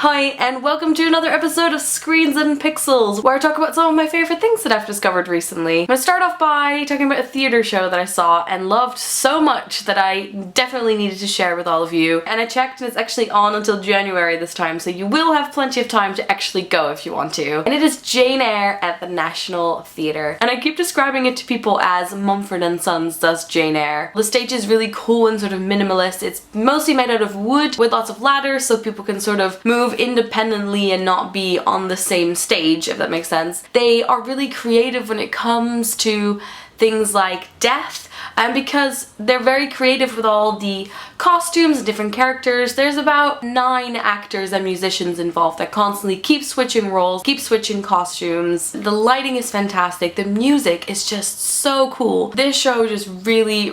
Hi, and welcome to another episode of Screens and Pixels, where I talk about some of my favourite things that I've discovered recently. I'm going to start off by talking about a theatre show that I saw and loved so much that I definitely needed to share with all of you. And I checked and it's actually on until January this time, so you will have plenty of time to actually go if you want to. And it is Jane Eyre at the National Theatre. And I keep describing it to people as Mumford & Sons does Jane Eyre. The stage is really cool and sort of minimalist. It's mostly made out of wood with lots of ladders so people can sort of move independently and not be on the same stage, if that makes sense. They are really creative when it comes to things like death, and because they're very creative with all the costumes and different characters, there's about 9 actors and musicians involved that constantly keep switching roles, keep switching costumes. The lighting is fantastic, the music is just so cool. This show just really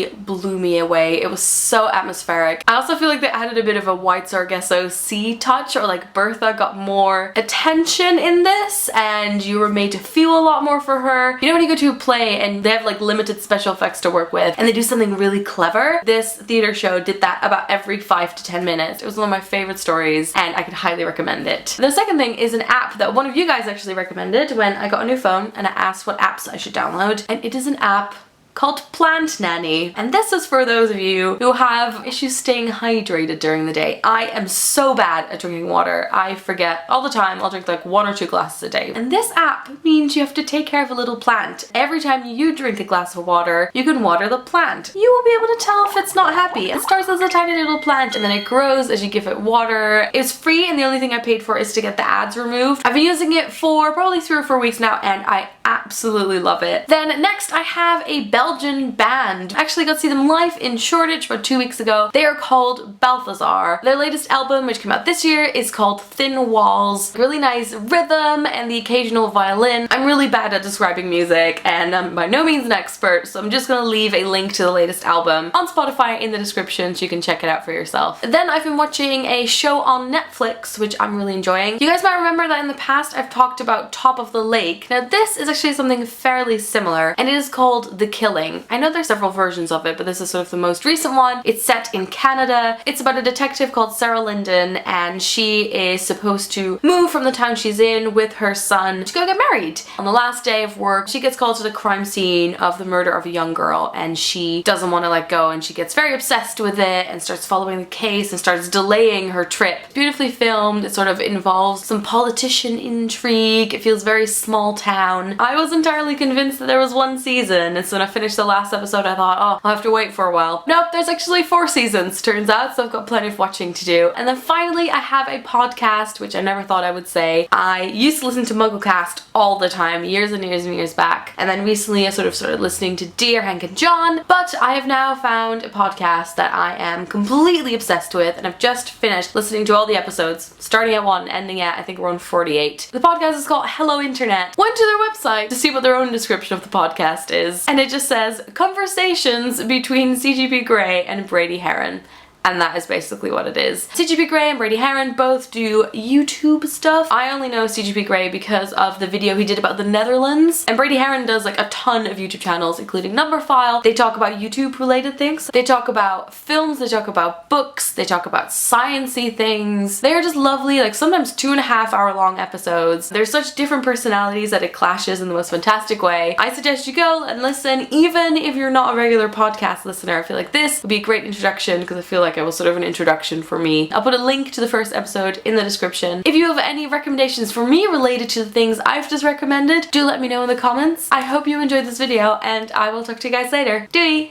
blew me away. It was so atmospheric. I also feel like they added a bit of a White Sargasso Sea touch, or like Bertha got more attention in this and you were made to feel a lot more for her. You know when you go to a play and they have like limited special effects to work with and they do something really clever? This theater show did that about every 5 to 10 minutes. It was one of my favorite stories and I could highly recommend it. The second thing is an app that one of you guys actually recommended when I got a new phone and I asked what apps I should download, and it is an app called Plant Nanny. And this is for those of you who have issues staying hydrated during the day. I am so bad at drinking water. I forget all the time. I'll drink like 1 or 2 glasses a day. And this app means you have to take care of a little plant. Every time you drink a glass of water, you can water the plant. You will be able to tell if it's not happy. It starts as a tiny little plant and then it grows as you give it water. It's free and the only thing I paid for is to get the ads removed. I've been using it for probably 3 or 4 weeks now and I absolutely love it. Then next I have a Belgian band. I actually got to see them live in Shoreditch about 2 weeks ago. They are called Balthazar. Their latest album, which came out this year, is called Thin Walls. Really nice rhythm and the occasional violin. I'm really bad at describing music and I'm by no means an expert, so I'm just gonna leave a link to the latest album on Spotify in the description so you can check it out for yourself. Then I've been watching a show on Netflix, which I'm really enjoying. You guys might remember that in the past I've talked about Top of the Lake. Now this is actually something fairly similar and it is called The Killing. I know there's several versions of it, but this is sort of the most recent one. It's set in Canada. It's about a detective called Sarah Linden and she is supposed to move from the town she's in with her son to go get married. On the last day of work, she gets called to the crime scene of the murder of a young girl and she doesn't want to let go and she gets very obsessed with it and starts following the case and starts delaying her trip. Beautifully filmed. It sort of involves some politician intrigue. It feels very small town. I was entirely convinced that there was 1 season, and so when I finished the last episode I thought, oh, I'll have to wait for a while. Nope, there's actually 4 seasons turns out, so I've got plenty of watching to do. And then finally I have a podcast, which I never thought I would say. I used to listen to Mugglecast all the time, years and years back, and then recently I sort of started listening to Dear Hank and John, but I have now found a podcast that I am completely obsessed with and I've just finished listening to all the episodes, starting at 1, ending at I think we're on 48. The podcast is called Hello Internet. Went to their website to see what their own description of the podcast is, and it just says conversations between CGP Grey and Brady Heron. And that is basically what it is. CGP Grey and Brady Heron both do YouTube stuff. I only know CGP Grey because of the video he did about the Netherlands. And Brady Heron does like a ton of YouTube channels, including Numberphile. They talk about YouTube related things. They talk about films, they talk about books, they talk about sciencey things. They're just lovely, like sometimes 2.5 hour long episodes. They're such different personalities that it clashes in the most fantastic way. I suggest you go and listen, even if you're not a regular podcast listener. I feel like this would be a great introduction because I feel like it was sort of an introduction for me. I'll put a link to the first episode in the description. If you have any recommendations for me related to the things I've just recommended, do let me know in the comments. I hope you enjoyed this video and I will talk to you guys later. Doei!